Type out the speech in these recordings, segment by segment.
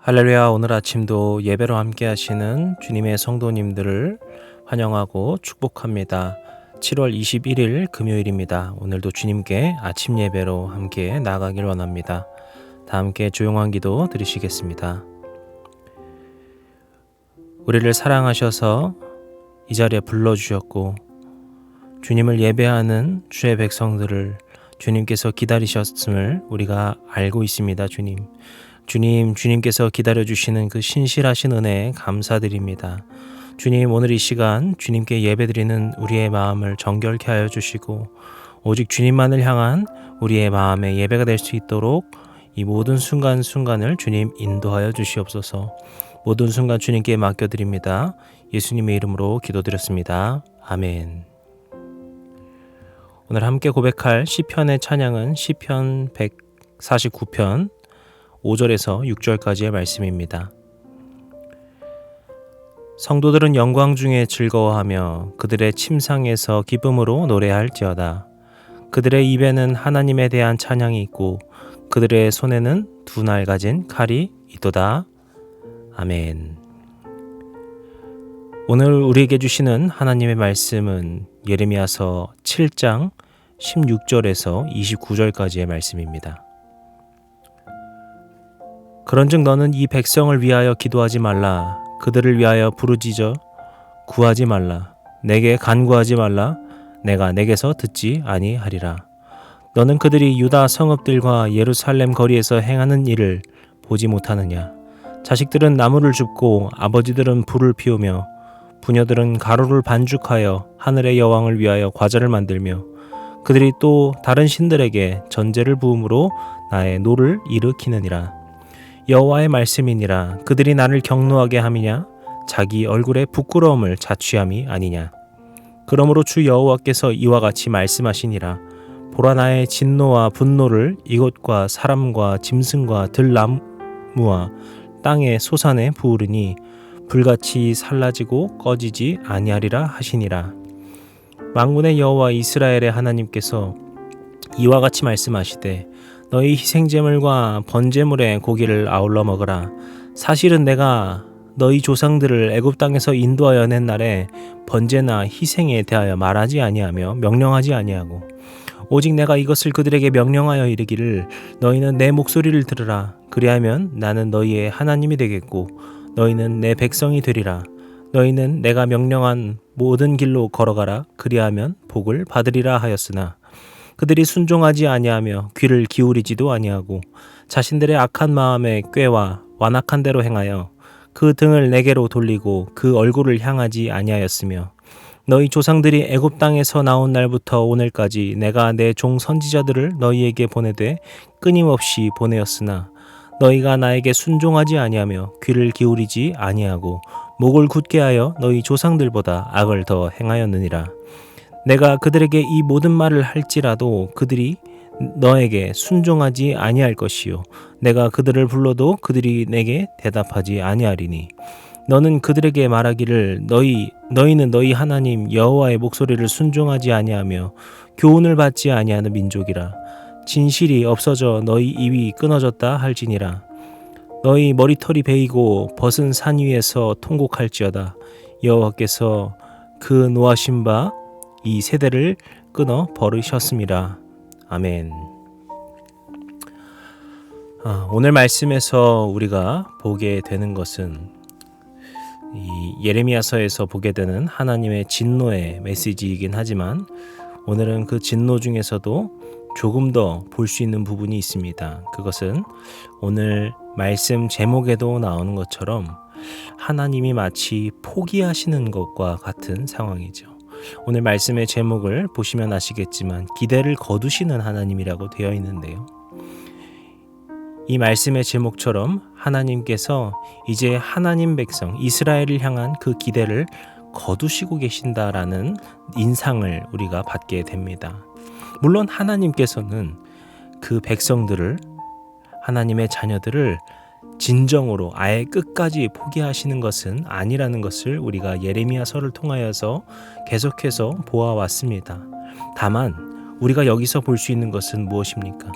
할렐루야. 오늘 아침도 예배로 함께 하시는 주님의 성도님들을 환영하고 축복합니다. 7월 21일 금요일입니다. 오늘도 주님께 아침 예배로 함께 나가길 원합니다. 다 함께 조용한 기도 드리시겠습니다. 우리를 사랑하셔서 이 자리에 불러주셨고 주님을 예배하는 주의 백성들을 주님께서 기다리셨음을 우리가 알고 있습니다. 주님께서 기다려주시는 그 신실하신 은혜에 감사드립니다. 주님, 오늘 이 시간 주님께 예배드리는 우리의 마음을 정결케 하여 주시고 오직 주님만을 향한 우리의 마음의 예배가 될 수 있도록 이 모든 순간순간을 주님 인도하여 주시옵소서. 모든 순간 주님께 맡겨드립니다. 예수님의 이름으로 기도드렸습니다. 아멘. 오늘 함께 고백할 시편의 찬양은 시편 149편 5절에서 6절까지의 말씀입니다. 성도들은 영광 중에 즐거워하며 그들의 침상에서 기쁨으로 노래할지어다. 그들의 입에는 하나님에 대한 찬양이 있고 그들의 손에는 두 날 가진 칼이 있도다. 아멘. 오늘 우리에게 주시는 하나님의 말씀은 예레미야서 7장 16절에서 29절까지의 말씀입니다. 그런즉 너는 이 백성을 위하여 기도하지 말라. 그들을 위하여 부르짖어 구하지 말라. 내게 간구하지 말라. 내가 내게서 듣지 아니하리라. 너는 그들이 유다 성읍들과 예루살렘 거리에서 행하는 일을 보지 못하느냐. 자식들은 나무를 줍고 아버지들은 불을 피우며 부녀들은 가루를 반죽하여 하늘의 여왕을 위하여 과자를 만들며 그들이 또 다른 신들에게 전제를 부음으로 나의 노를 일으키느니라. 여호와의 말씀이니라. 그들이 나를 경노하게 함이냐. 자기 얼굴에 부끄러움을 자취함이 아니냐. 그러므로 주 여호와께서 이와 같이 말씀하시니라. 보라, 나의 진노와 분노를 이곳과 사람과 짐승과 들나무와 땅의 소산에 부으르니 불같이 살라지고 꺼지지 아니하리라 하시니라. 만군의 여호와 이스라엘의 하나님께서 이와 같이 말씀하시되 너희 희생제물과 번제물의 고기를 아울러 먹으라. 사실은 내가 너희 조상들을 애굽 땅에서 인도하여 낸 날에 번제나 희생에 대하여 말하지 아니하며 명령하지 아니하고 오직 내가 이것을 그들에게 명령하여 이르기를 너희는 내 목소리를 들으라. 그리하면 나는 너희의 하나님이 되겠고 너희는 내 백성이 되리라. 너희는 내가 명령한 모든 길로 걸어가라. 그리하면 복을 받으리라 하였으나 그들이 순종하지 아니하며 귀를 기울이지도 아니하고 자신들의 악한 마음에 꾀와 완악한 대로 행하여 그 등을 내게로 돌리고 그 얼굴을 향하지 아니하였으며 너희 조상들이 애굽 땅에서 나온 날부터 오늘까지 내가 내 종 선지자들을 너희에게 보내되 끊임없이 보내었으나 너희가 나에게 순종하지 아니하며 귀를 기울이지 아니하고 목을 굳게 하여 너희 조상들보다 악을 더 행하였느니라. 내가 그들에게 이 모든 말을 할지라도 그들이 너에게 순종하지 아니할 것이요 내가 그들을 불러도 그들이 내게 대답하지 아니하리니 너는 그들에게 말하기를 너희는 너희 하나님 여호와의 목소리를 순종하지 아니하며 교훈을 받지 아니하는 민족이라. 진실이 없어져 너희 입이 끊어졌다 할지니라. 너희 머리털이 베이고 벗은 산 위에서 통곡할지어다. 여호와께서 그 노하신 바 이 세대를 끊어 버리셨습니다. 아멘. 오늘 말씀에서 우리가 보게 되는 것은 이 예레미야서에서 보게 되는 하나님의 진노의 메시지이긴 하지만 오늘은 그 진노 중에서도 조금 더 볼 수 있는 부분이 있습니다. 그것은 오늘 말씀 제목에도 나오는 것처럼 하나님이 마치 포기하시는 것과 같은 상황이죠. 오늘 말씀의 제목을 보시면 아시겠지만 기대를 거두시는 하나님이라고 되어 있는데요. 이 말씀의 제목처럼 하나님께서 이제 하나님 백성 이스라엘을 향한 그 기대를 거두시고 계신다라는 인상을 우리가 받게 됩니다. 물론 하나님께서는 그 백성들을 하나님의 자녀들을 진정으로 아예 끝까지 포기하시는 것은 아니라는 것을 우리가 예레미야서를 통하여서 계속해서 보아왔습니다. 다만 우리가 여기서 볼 수 있는 것은 무엇입니까?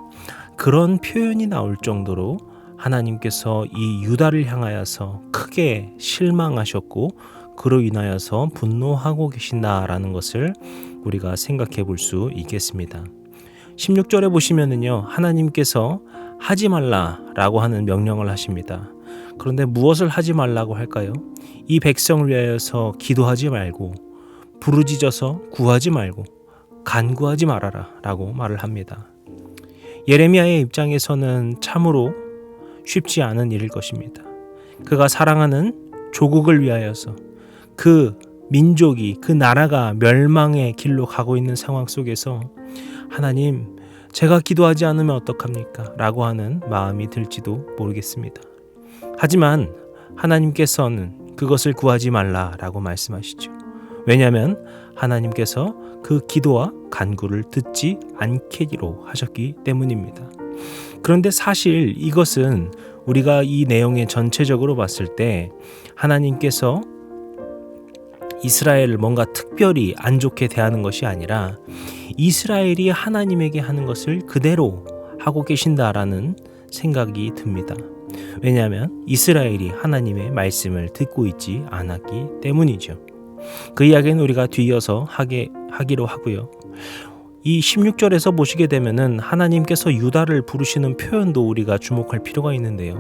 그런 표현이 나올 정도로 하나님께서 이 유다를 향하여서 크게 실망하셨고 그로 인하여서 분노하고 계신다라는 것을 우리가 생각해 볼 수 있겠습니다. 16절에 보시면은요, 하나님께서 하지 말라라고 하는 명령을 하십니다. 그런데 무엇을 하지 말라고 할까요? 이 백성을 위하여서 기도하지 말고 부르짖어서 구하지 말고 간구하지 말아라 라고 말을 합니다. 예레미야의 입장에서는 참으로 쉽지 않은 일일 것입니다. 그가 사랑하는 조국을 위하여서 그 민족이, 그 나라가 멸망의 길로 가고 있는 상황 속에서 하나님, 제가 기도하지 않으면 어떡합니까? 라고 하는 마음이 들지도 모르겠습니다. 하지만 하나님께서는 그것을 구하지 말라라고 말씀하시죠. 왜냐하면 하나님께서 그 기도와 간구를 듣지 않기로 하셨기 때문입니다. 그런데 사실 이것은 우리가 이 내용의 전체적으로 봤을 때 하나님께서 이스라엘을 뭔가 특별히 안 좋게 대하는 것이 아니라 이스라엘이 하나님에게 하는 것을 그대로 하고 계신다라는 생각이 듭니다. 왜냐하면 이스라엘이 하나님의 말씀을 듣고 있지 않았기 때문이죠. 그 이야기는 우리가 뒤이어서 하기로 하고요. 이 16절에서 보시게 되면은 하나님께서 유다를 부르시는 표현도 우리가 주목할 필요가 있는데요.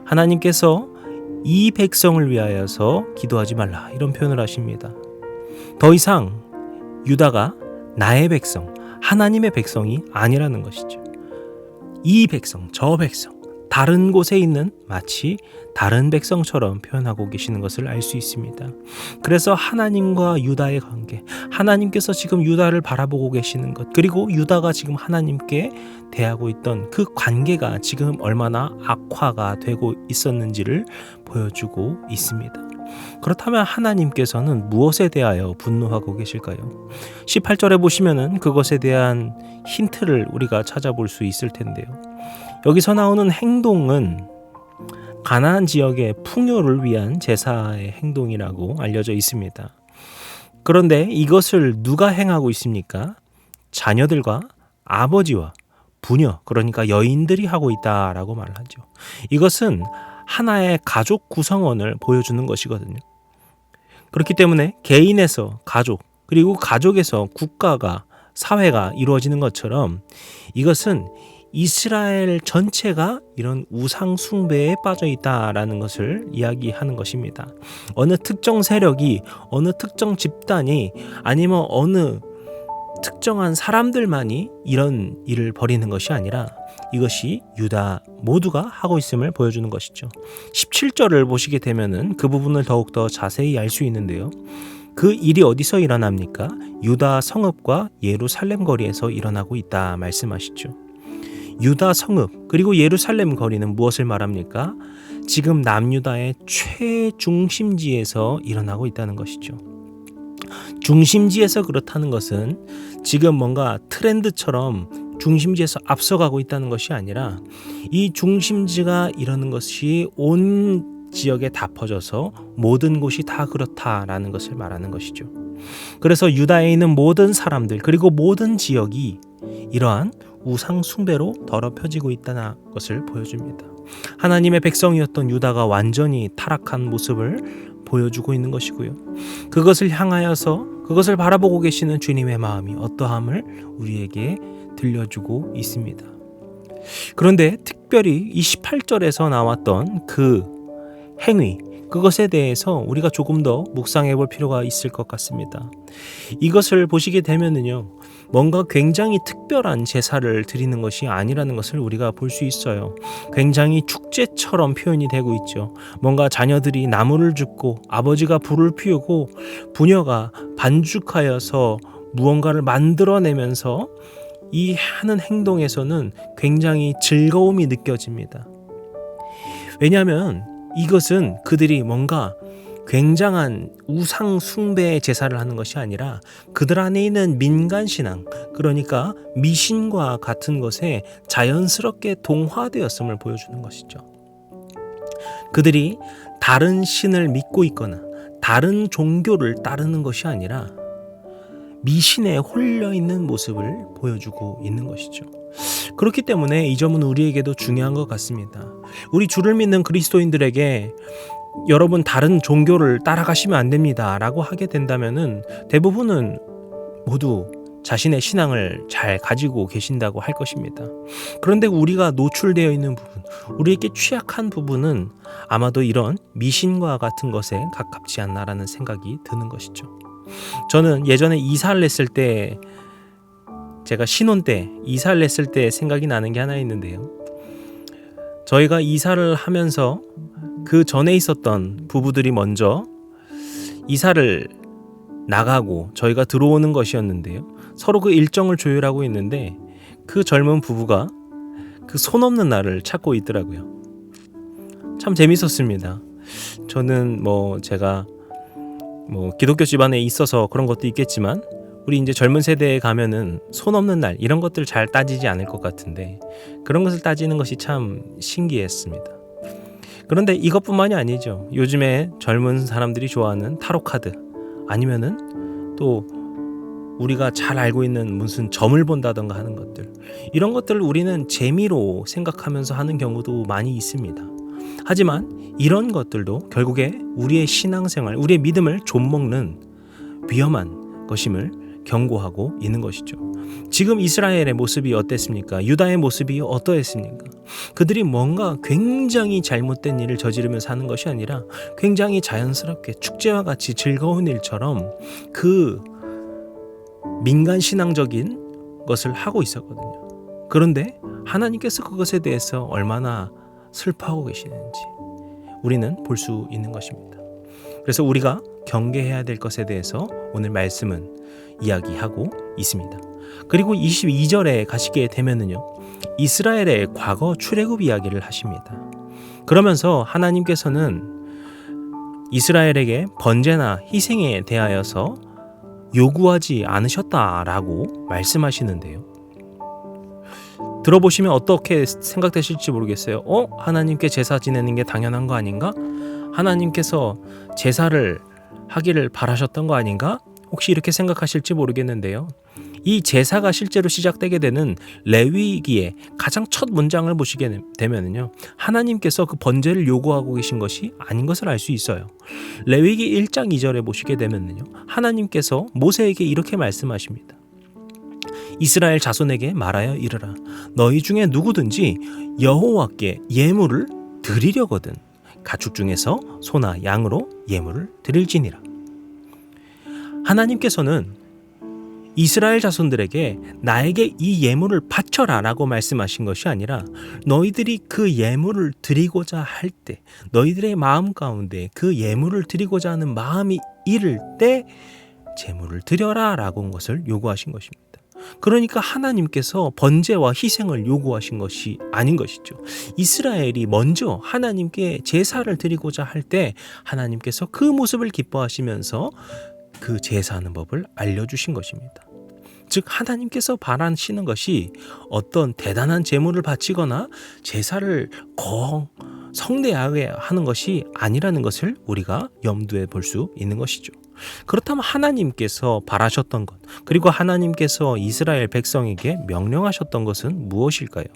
하나님께서 이 백성을 위하여서 기도하지 말라 이런 표현을 하십니다. 더 이상 유다가 나의 백성, 하나님의 백성이 아니라는 것이죠. 이 백성, 저 백성, 다른 곳에 있는 마치 다른 백성처럼 표현하고 계시는 것을 알 수 있습니다. 그래서 하나님과 유다의 관계, 하나님께서 지금 유다를 바라보고 계시는 것, 그리고 유다가 지금 하나님께 대하고 있던 그 관계가 지금 얼마나 악화가 되고 있었는지를 보여주고 있습니다. 그렇다면 하나님께서는 무엇에 대하여 분노하고 계실까요? 18절에 보시면은 그것에 대한 힌트를 우리가 찾아볼 수 있을 텐데요. 여기서 나오는 행동은 가나안 지역의 풍요를 위한 제사의 행동이라고 알려져 있습니다. 그런데 이것을 누가 행하고 있습니까? 자녀들과 아버지와 부녀, 그러니까 여인들이 하고 있다라고 말을 하죠. 이것은 하나의 가족 구성원을 보여주는 것이거든요. 그렇기 때문에 개인에서 가족, 그리고 가족에서 국가가, 사회가 이루어지는 것처럼 이것은 이스라엘 전체가 이런 우상 숭배에 빠져 있다라는 것을 이야기하는 것입니다. 어느 특정 세력이, 어느 특정 집단이, 아니면 어느 특정한 사람들만이 이런 일을 벌이는 것이 아니라 이것이 유다 모두가 하고 있음을 보여주는 것이죠. 17절을 보시게 되면은 그 부분을 더욱더 자세히 알 수 있는데요. 그 일이 어디서 일어납니까? 유다 성읍과 예루살렘 거리에서 일어나고 있다 말씀하시죠. 유다 성읍 그리고 예루살렘 거리는 무엇을 말합니까? 지금 남유다의 최중심지에서 일어나고 있다는 것이죠. 중심지에서 그렇다는 것은 지금 뭔가 트렌드처럼 중심지에서 앞서가고 있다는 것이 아니라 이 중심지가 이러는 것이 온 지역에 다 퍼져서 모든 곳이 다 그렇다라는 것을 말하는 것이죠. 그래서 유다에 있는 모든 사람들 그리고 모든 지역이 이러한 우상 숭배로 더럽혀지고 있다는 것을 보여줍니다. 하나님의 백성이었던 유다가 완전히 타락한 모습을 보여주고 있는 것이고요. 그것을 향하여서 그것을 바라보고 계시는 주님의 마음이 어떠함을 우리에게 들려주고 있습니다. 그런데 특별히 28절에서 나왔던 그 행위, 그것에 대해서 우리가 조금 더 묵상해 볼 필요가 있을 것 같습니다. 이것을 보시게 되면은요, 뭔가 굉장히 특별한 제사를 드리는 것이 아니라는 것을 우리가 볼 수 있어요. 굉장히 축제처럼 표현이 되고 있죠. 뭔가 자녀들이 나무를 줍고 아버지가 불을 피우고 부녀가 반죽하여서 무언가를 만들어내면서 이 하는 행동에서는 굉장히 즐거움이 느껴집니다. 왜냐하면 이것은 그들이 뭔가 굉장한 우상 숭배의 제사를 하는 것이 아니라 그들 안에 있는 민간신앙, 그러니까 미신과 같은 것에 자연스럽게 동화되었음을 보여주는 것이죠. 그들이 다른 신을 믿고 있거나 다른 종교를 따르는 것이 아니라 미신에 홀려 있는 모습을 보여주고 있는 것이죠. 그렇기 때문에 이 점은 우리에게도 중요한 것 같습니다. 우리 주를 믿는 그리스도인들에게 여러분 다른 종교를 따라가시면 안 됩니다 라고 하게 된다면은 대부분은 모두 자신의 신앙을 잘 가지고 계신다고 할 것입니다. 그런데 우리가 노출되어 있는 부분, 우리에게 취약한 부분은 아마도 이런 미신과 같은 것에 가깝지 않나라는 생각이 드는 것이죠. 저는 예전에 이사를 했을 때, 제가 신혼 때 이사를 했을 때 생각이 나는 게 하나 있는데요. 저희가 이사를 하면서 그 전에 있었던 부부들이 먼저 이사를 나가고 저희가 들어오는 것이었는데요. 서로 그 일정을 조율하고 있는데 그 젊은 부부가 그 손 없는 날을 찾고 있더라고요. 참 재밌었습니다. 저는 제가 기독교 집안에 있어서 그런 것도 있겠지만 우리 이제 젊은 세대에 가면은 손 없는 날 이런 것들 잘 따지지 않을 것 같은데 그런 것을 따지는 것이 참 신기했습니다. 그런데 이것뿐만이 아니죠. 요즘에 젊은 사람들이 좋아하는 타로 카드 아니면은 또 우리가 잘 알고 있는 무슨 점을 본다던가 하는 것들, 이런 것들을 우리는 재미로 생각하면서 하는 경우도 많이 있습니다. 하지만 이런 것들도 결국에 우리의 신앙생활, 우리의 믿음을 좀먹는 위험한 것임을 경고하고 있는 것이죠. 지금 이스라엘의 모습이 어땠습니까? 유다의 모습이 어떠했습니까? 그들이 뭔가 굉장히 잘못된 일을 저지르면서 하는 것이 아니라 굉장히 자연스럽게 축제와 같이 즐거운 일처럼 그 민간 신앙적인 것을 하고 있었거든요. 그런데 하나님께서 그것에 대해서 얼마나 슬퍼하고 계시는지 우리는 볼 수 있는 것입니다. 그래서 우리가 경계해야 될 것에 대해서 오늘 말씀은 이야기하고 있습니다. 그리고 22절에 가시게 되면은요, 이스라엘의 과거 출애굽 이야기를 하십니다. 그러면서 하나님께서는 이스라엘에게 번제나 희생에 대하여서 요구하지 않으셨다라고 말씀하시는데요. 들어보시면 어떻게 생각되실지 모르겠어요. 하나님께 제사 지내는 게 당연한 거 아닌가? 하나님께서 제사를 하기를 바라셨던 거 아닌가? 혹시 이렇게 생각하실지 모르겠는데요. 이 제사가 실제로 시작되게 되는 레위기의 가장 첫 문장을 보시게 되면요, 하나님께서 그 번제를 요구하고 계신 것이 아닌 것을 알 수 있어요. 레위기 1장 2절에 보시게 되면요, 하나님께서 모세에게 이렇게 말씀하십니다. 이스라엘 자손에게 말하여 이르라. 너희 중에 누구든지 여호와께 예물을 드리려거든 가축 중에서 소나 양으로 예물을 드릴지니라. 하나님께서는 이스라엘 자손들에게 나에게 이 예물을 바쳐라 라고 말씀하신 것이 아니라 너희들이 그 예물을 드리고자 할 때, 너희들의 마음 가운데 그 예물을 드리고자 하는 마음이 이를 때 제물을 드려라 라고 한 것을 요구하신 것입니다. 그러니까 하나님께서 번제와 희생을 요구하신 것이 아닌 것이죠. 이스라엘이 먼저 하나님께 제사를 드리고자 할 때 하나님께서 그 모습을 기뻐하시면서 그 제사하는 법을 알려주신 것입니다. 즉 하나님께서 바라시는 것이 어떤 대단한 제물을 바치거나 제사를 성대하게 하는 것이 아니라는 것을 우리가 염두에 볼 수 있는 것이죠. 그렇다면 하나님께서 바라셨던 것, 그리고 하나님께서 이스라엘 백성에게 명령하셨던 것은 무엇일까요?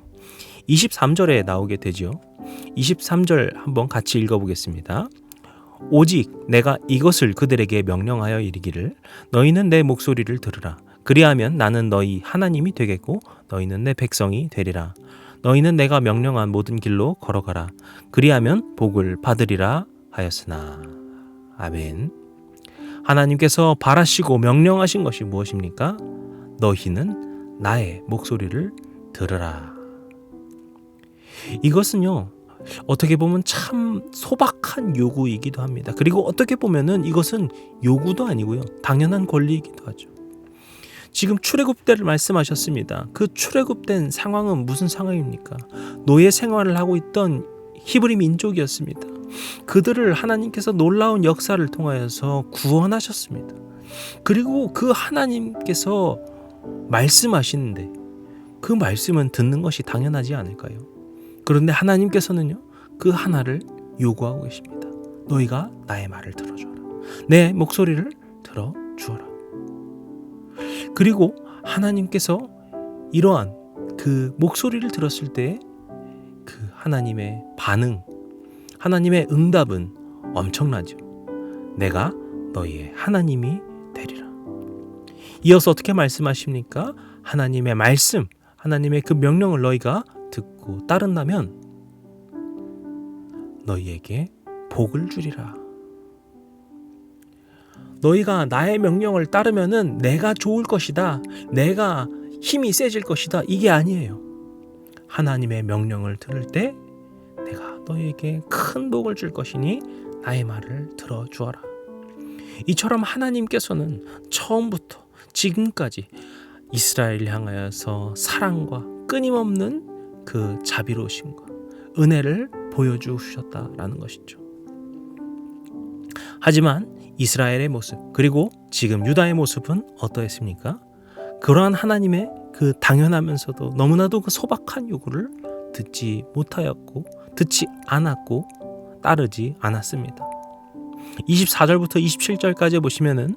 23절에 나오게 되죠. 23절 한번 같이 읽어보겠습니다. 오직 내가 이것을 그들에게 명령하여 이르기를 너희는 내 목소리를 들으라. 그리하면 나는 너희 하나님이 되겠고 너희는 내 백성이 되리라. 너희는 내가 명령한 모든 길로 걸어가라. 그리하면 복을 받으리라 하였으나. 아멘. 하나님께서 바라시고 명령하신 것이 무엇입니까? 너희는 나의 목소리를 들으라. 이것은요, 어떻게 보면 참 소박한 요구이기도 합니다. 그리고 어떻게 보면은 이것은 요구도 아니고요, 당연한 권리이기도 하죠. 지금 출애굽 때를 말씀하셨습니다. 그 출애굽된 상황은 무슨 상황입니까? 노예 생활을 하고 있던 히브리 민족이었습니다. 그들을 하나님께서 놀라운 역사를 통하여서 구원하셨습니다. 그리고 그 하나님께서 말씀하시는데 그 말씀은 듣는 것이 당연하지 않을까요? 그런데 하나님께서는요, 그 하나를 요구하고 계십니다. 너희가 나의 말을 들어주어라. 내 목소리를 들어주어라. 그리고 하나님께서 이러한 그 그 목소리를 들었을 때 그 하나님의 반응, 하나님의 응답은 엄청나죠. 내가 너희의 하나님이 되리라. 이어서 어떻게 말씀하십니까? 하나님의 말씀, 하나님의 그 명령을 너희가 듣고 따른다면 너희에게 복을 주리라. 너희가 나의 명령을 따르면은 내가 좋을 것이다, 내가 힘이 세질 것이다, 이게 아니에요. 하나님의 명령을 들을 때 내가 너희에게 큰 복을 줄 것이니 나의 말을 들어주어라. 이처럼 하나님께서는 처음부터 지금까지 이스라엘을 향하여서 사랑과 끊임없는 그 자비로우심과 은혜를 보여주셨다라는 것이죠. 하지만 이스라엘의 모습, 그리고 지금 유다의 모습은 어떠했습니까? 그러한 하나님의 그 당연하면서도 너무나도 그 소박한 요구를 듣지 못하였고, 듣지 않았고, 따르지 않았습니다. 24절부터 27절까지 보시면은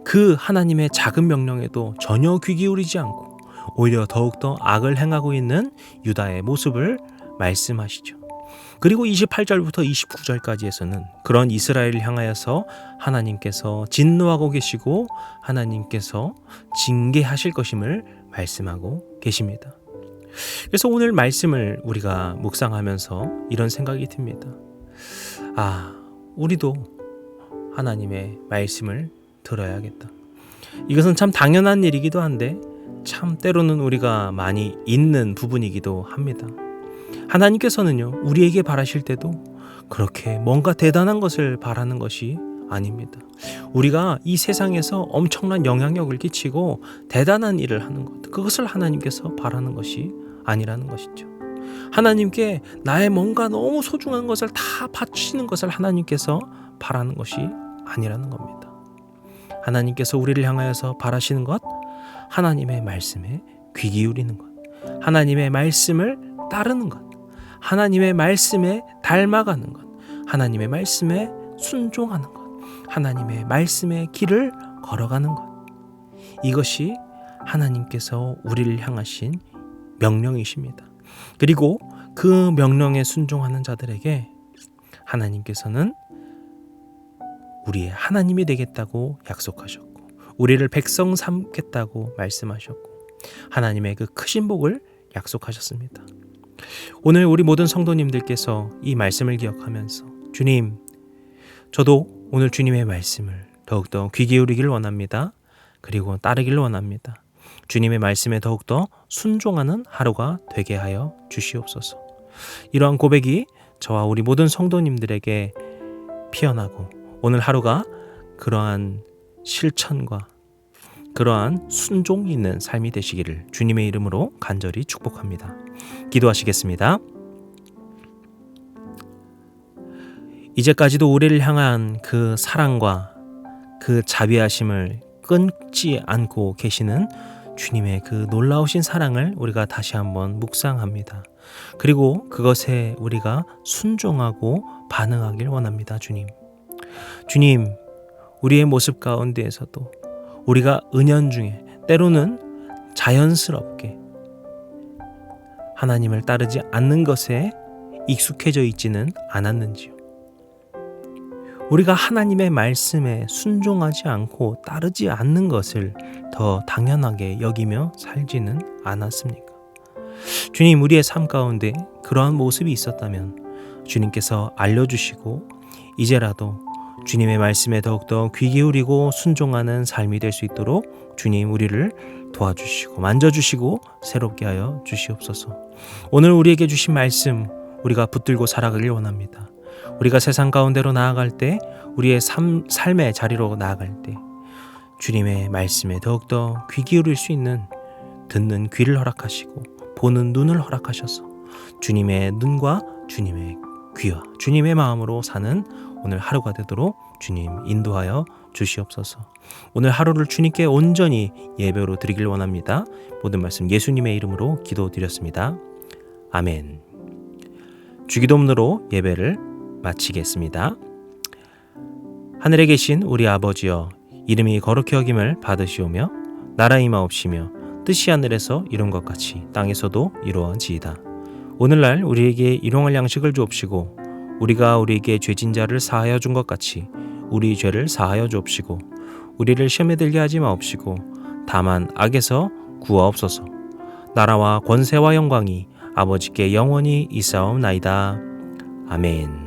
그 하나님의 작은 명령에도 전혀 귀 기울이지 않고 오히려 더욱더 악을 행하고 있는 유다의 모습을 말씀하시죠. 그리고 28절부터 29절까지에서는 그런 이스라엘을 향하여서 하나님께서 진노하고 계시고 하나님께서 징계하실 것임을 말씀하고 계십니다. 그래서 오늘 말씀을 우리가 묵상하면서 이런 생각이 듭니다. 우리도 하나님의 말씀을 들어야겠다. 이것은 참 당연한 일이기도 한데 참 때로는 우리가 많이 잊는 부분이기도 합니다. 하나님께서는요, 우리에게 바라실 때도 그렇게 뭔가 대단한 것을 바라는 것이 아닙니다. 우리가 이 세상에서 엄청난 영향력을 끼치고 대단한 일을 하는 것, 그것을 하나님께서 바라는 것이 아니라는 것이죠. 하나님께 나의 뭔가 너무 소중한 것을 다 바치는 것을 하나님께서 바라는 것이 아니라는 겁니다. 하나님께서 우리를 향하여서 바라시는 것, 하나님의 말씀에 귀 기울이는 것, 하나님의 말씀을 따르는 것, 하나님의 말씀에 닮아가는 것, 하나님의 말씀에 순종하는 것, 하나님의 말씀의 길을 걸어가는 것, 이것이 하나님께서 우리를 향하신 명령이십니다. 그리고 그 명령에 순종하는 자들에게 하나님께서는 우리의 하나님이 되겠다고 약속하셨고, 우리를 백성 삼겠다고 말씀하셨고, 하나님의 그 크신 복을 약속하셨습니다. 오늘 우리 모든 성도님들께서 이 말씀을 기억하면서 주님, 저도 오늘 주님의 말씀을 더욱더 귀 기울이기를 원합니다. 그리고 따르기를 원합니다. 주님의 말씀에 더욱더 순종하는 하루가 되게 하여 주시옵소서. 이러한 고백이 저와 우리 모든 성도님들에게 피어나고 오늘 하루가 그러한 실천과 그러한 순종이 있는 삶이 되시기를 주님의 이름으로 간절히 축복합니다. 기도하시겠습니다. 이제까지도 우리를 향한 그 사랑과 그 자비하심을 끊지 않고 계시는 주님의 그 놀라우신 사랑을 우리가 다시 한번 묵상합니다. 그리고 그것에 우리가 순종하고 반응하길 원합니다. 주님, 우리의 모습 가운데에서도 우리가 은연중에 때로는 자연스럽게 하나님을 따르지 않는 것에 익숙해져 있지는 않았는지요. 우리가 하나님의 말씀에 순종하지 않고 따르지 않는 것을 더 당연하게 여기며 살지는 않았습니까? 주님, 우리의 삶 가운데 그러한 모습이 있었다면 주님께서 알려주시고 이제라도 주님의 말씀에 더욱더 귀 기울이고 순종하는 삶이 될 수 있도록 주님 우리를 도와주시고 만져주시고 새롭게 하여 주시옵소서. 오늘 우리에게 주신 말씀 우리가 붙들고 살아가길 원합니다. 우리가 세상 가운데로 나아갈 때, 우리의 삶의 자리로 나아갈 때 주님의 말씀에 더욱더 귀 기울일 수 있는 듣는 귀를 허락하시고 보는 눈을 허락하셔서 주님의 눈과 주님의 귀와 주님의 마음으로 사는 오늘 하루가 되도록 주님 인도하여 주시옵소서. 오늘 하루를 주님께 온전히 예배로 드리길 원합니다. 모든 말씀 예수님의 이름으로 기도드렸습니다. 아멘. 주기도문으로 예배를 마치겠습니다. 하늘에 계신 우리 아버지여, 이름이 거룩히 여김을 받으시오며 나라 임하옵시며 뜻이 하늘에서 이룬 것 같이 땅에서도 이루어지이다. 오늘날 우리에게 일용할 양식을 주옵시고 우리가 우리에게 죄진 자를 사하여 준 것 같이 우리 죄를 사하여 주옵시고 우리를 시험에 들게 하지 마옵시고 다만 악에서 구하옵소서. 나라와 권세와 영광이 아버지께 영원히 있사옵나이다. 아멘.